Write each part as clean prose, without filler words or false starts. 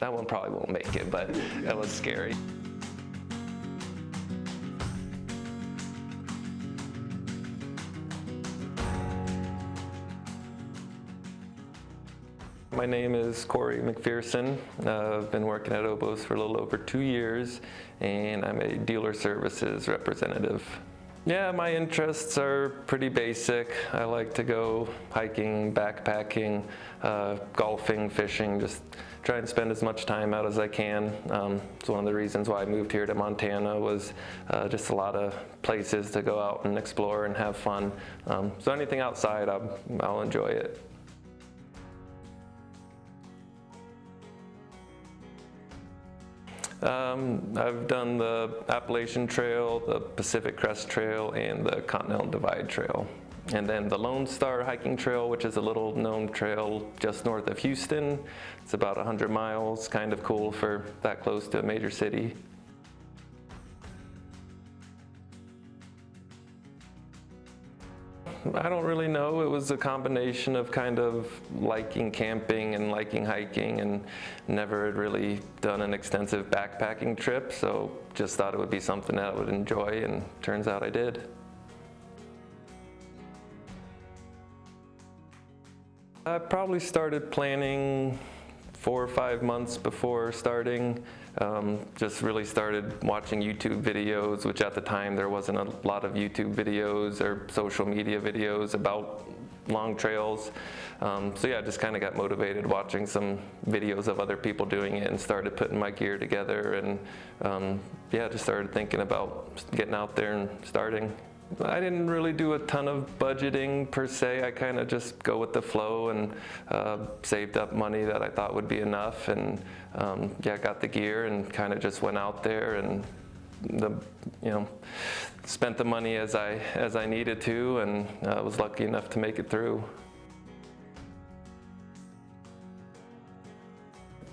That one probably won't make it, but that was scary. My name is Corey McPherson. I've been working at Oboz for a little over 2 years, and I'm a dealer services representative. Yeah, my interests are pretty basic. I like to go hiking, backpacking, golfing, fishing, just try and spend as much time out as I can. It's one of the reasons why I moved here to Montana was just a lot of places to go out and explore and have fun. So anything outside, I'll enjoy it. I've done the Appalachian Trail, the Pacific Crest Trail, and the Continental Divide Trail. And then the Lone Star Hiking Trail, which is a little known trail just north of Houston. It's about 100 miles, kind of cool for that close to a major city. I don't really know. It was a combination of kind of liking camping and liking hiking, and never had really done an extensive backpacking trip, so just thought it would be something that I would enjoy, and turns out I did. I probably started planning 4 or 5 months before starting. Just really started watching YouTube videos, which at the time there wasn't a lot of YouTube videos or social media videos about long trails. So yeah, I just kind of got motivated watching some videos of other people doing it and started putting my gear together, and yeah, just started thinking about getting out there and starting. I didn't really do a ton of budgeting per se. I kind of just go with the flow and saved up money that I thought would be enough, and yeah, got the gear and kind of just went out there and spent the money as I needed to, and was lucky enough to make it through.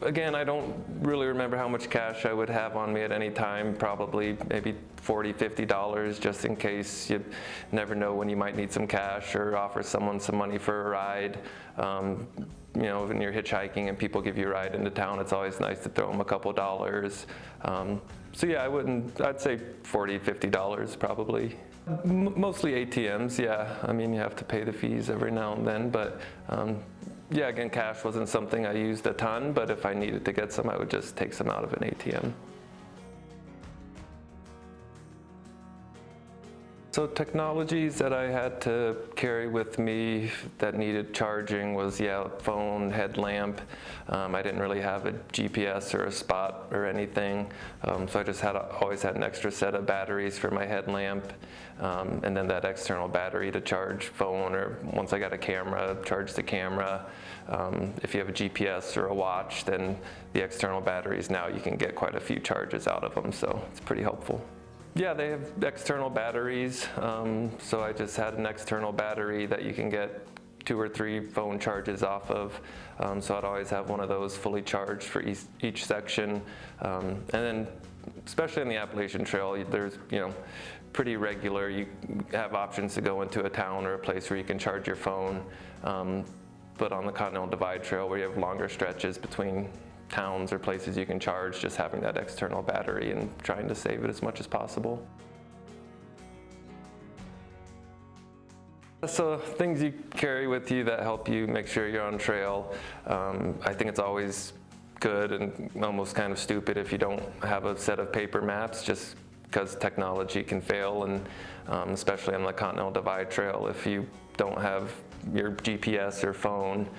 Again, I don't really remember how much cash I would have on me at any time, probably maybe $40, $50, just in case. You never know when you might need some cash or offer someone some money for a ride. When you're hitchhiking and people give you a ride into town, it's always nice to throw them a couple dollars. So yeah, I'd say $40, $50 probably. Mostly ATMs, yeah. I mean, you have to pay the fees every now and then, but yeah, again, cash wasn't something I used a ton, but if I needed to get some, I would just take some out of an ATM. So technologies that I had to carry with me that needed charging was, yeah, phone, headlamp. I didn't really have a GPS or a spot or anything, so I just always had an extra set of batteries for my headlamp, and then that external battery to charge phone, or once I got a camera, charge the camera. If you have a GPS or a watch, then the external batteries, now you can get quite a few charges out of them, so it's pretty helpful. Yeah, they have external batteries, so I just had an external battery that you can get 2 or 3 phone charges off of, so I'd always have one of those fully charged for each section. And then, especially on the Appalachian Trail, there's, pretty regular, you have options to go into a town or a place where you can charge your phone, but on the Continental Divide Trail, where you have longer stretches between towns or places you can charge, just having that external battery and trying to save it as much as possible. So things you carry with you that help you make sure you're on trail. I think it's always good and almost kind of stupid if you don't have a set of paper maps, just because technology can fail, and especially on the Continental Divide Trail, if you don't have your GPS or phone,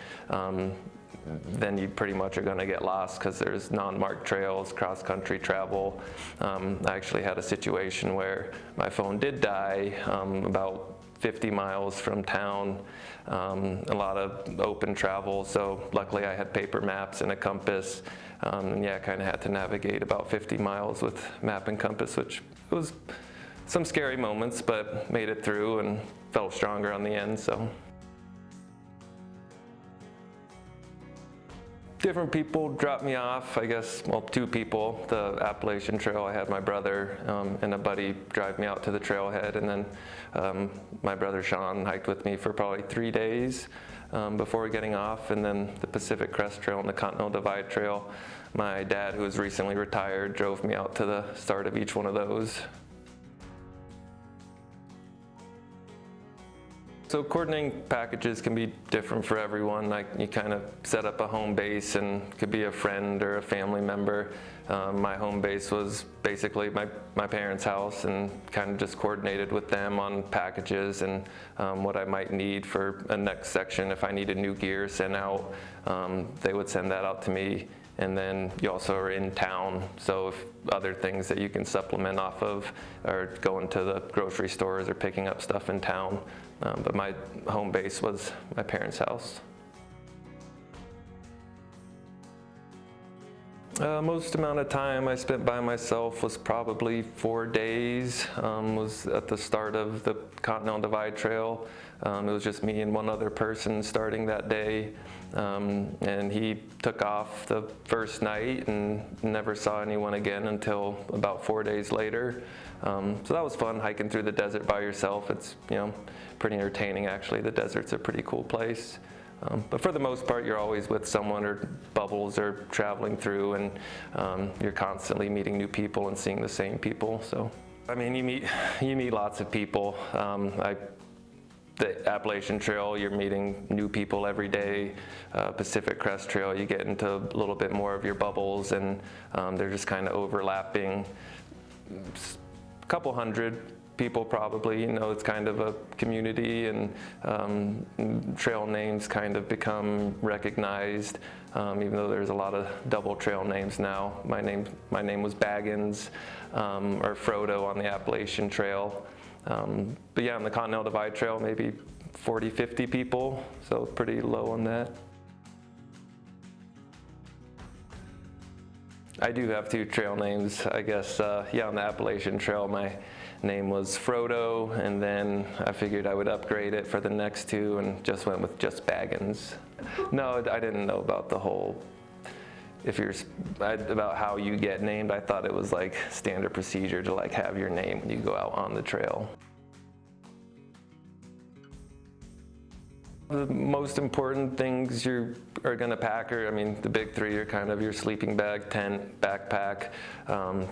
then you pretty much are going to get lost because there's non-marked trails, cross-country travel. I actually had a situation where my phone did die about 50 miles from town, a lot of open travel, so luckily I had paper maps and a compass, and yeah, I kind of had to navigate about 50 miles with map and compass, which was some scary moments, but made it through and felt stronger on the end. So. Different people dropped me off, I guess, well, 2 people. The Appalachian Trail, I had my brother and a buddy drive me out to the trailhead, and then my brother Sean hiked with me for probably 3 days. before getting off, and then the Pacific Crest Trail and the Continental Divide Trail. My dad, who was recently retired, drove me out to the start of each one of those. So coordinating packages can be different for everyone. Like, you kind of set up a home base, and it could be a friend or a family member. My home base was basically my parents' house, and kind of just coordinated with them on packages and what I might need for a next section. If I needed new gear sent out, they would send that out to me. And then you also are in town, so if other things that you can supplement off of are going to the grocery stores or picking up stuff in town. But my home base was my parents' house. Most amount of time I spent by myself was probably 4 days. Was at the start of the Continental Divide Trail. It was just me and one other person starting that day. And he took off the first night and never saw anyone again until about 4 days later. So that was fun, hiking through the desert by yourself. It's, pretty entertaining actually. The desert's a pretty cool place. But for the most part, you're always with someone or bubbles or traveling through, and you're constantly meeting new people and seeing the same people. So, I mean, you meet lots of people. The Appalachian Trail, you're meeting new people every day. Pacific Crest Trail, you get into a little bit more of your bubbles, and they're just kind of overlapping. A couple hundred people probably, it's kind of a community, and trail names kind of become recognized, even though there's a lot of double trail names now. My name was Baggins, or Frodo on the Appalachian Trail. But yeah, on the Continental Divide Trail, maybe 40, 50 people, so pretty low on that. I do have 2 trail names, I guess. Yeah, on the Appalachian Trail, my name was Frodo, and then I figured I would upgrade it for the next 2 and just went with just Baggins. No, I didn't know about the whole, about how you get named. I thought it was like standard procedure to like have your name when you go out on the trail. The most important things you are going to pack are, the big 3 are kind of your sleeping bag, tent, backpack.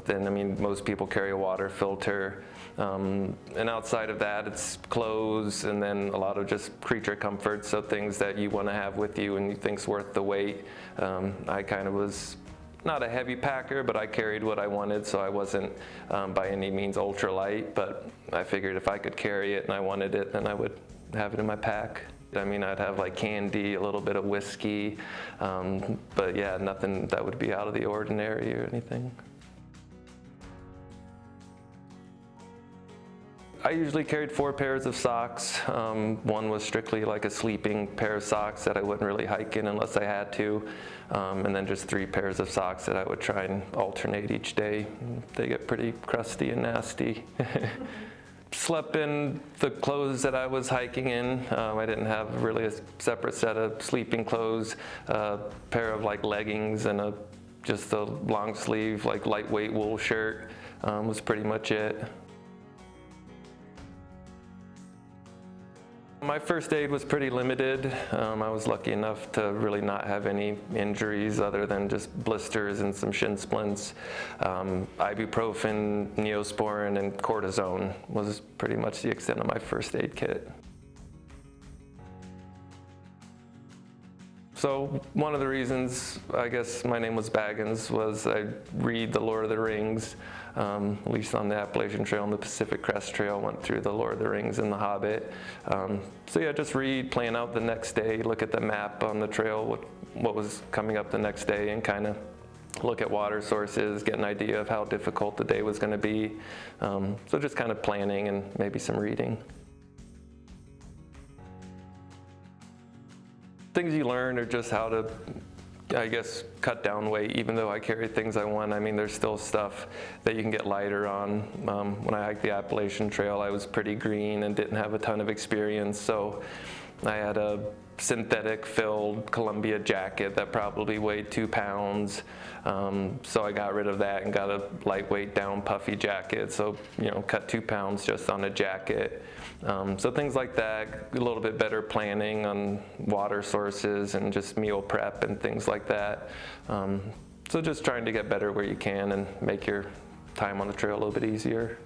Then, most people carry a water filter. And outside of that, it's clothes, and then a lot of just creature comforts, so things that you want to have with you and you think's worth the weight. I kind of was not a heavy packer, but I carried what I wanted, so I wasn't by any means ultra light, but I figured if I could carry it and I wanted it, then I would have it in my pack. I'd have like candy, a little bit of whiskey, but yeah, nothing that would be out of the ordinary or anything. I usually carried 4 pairs of socks. One was strictly like a sleeping pair of socks that I wouldn't really hike in unless I had to, and then just 3 pairs of socks that I would try and alternate each day. They get pretty crusty and nasty. Slept in the clothes that I was hiking in. I didn't have really a separate set of sleeping clothes. A pair of like leggings and just a long sleeve like lightweight wool shirt was pretty much it. My first aid was pretty limited. I was lucky enough to really not have any injuries other than just blisters and some shin splints. Ibuprofen, Neosporin, and cortisone was pretty much the extent of my first aid kit. So one of the reasons I guess my name was Baggins was I read The Lord of the Rings, at least on the Appalachian Trail and the Pacific Crest Trail, went through The Lord of the Rings and The Hobbit. So yeah, just read, plan out the next day, look at the map on the trail, what was coming up the next day, and kind of look at water sources, get an idea of how difficult the day was going to be. So just kind of planning and maybe some reading. Things you learn are just how to, I guess, cut down weight. Even though I carry things I want, there's still stuff that you can get lighter on. When I hiked the Appalachian Trail, I was pretty green and didn't have a ton of experience, so I had a synthetic filled Columbia jacket that probably weighed 2 pounds. So I got rid of that and got a lightweight down puffy jacket. So, cut 2 pounds just on a jacket. So things like that, a little bit better planning on water sources and just meal prep and things like that. So just trying to get better where you can and make your time on the trail a little bit easier.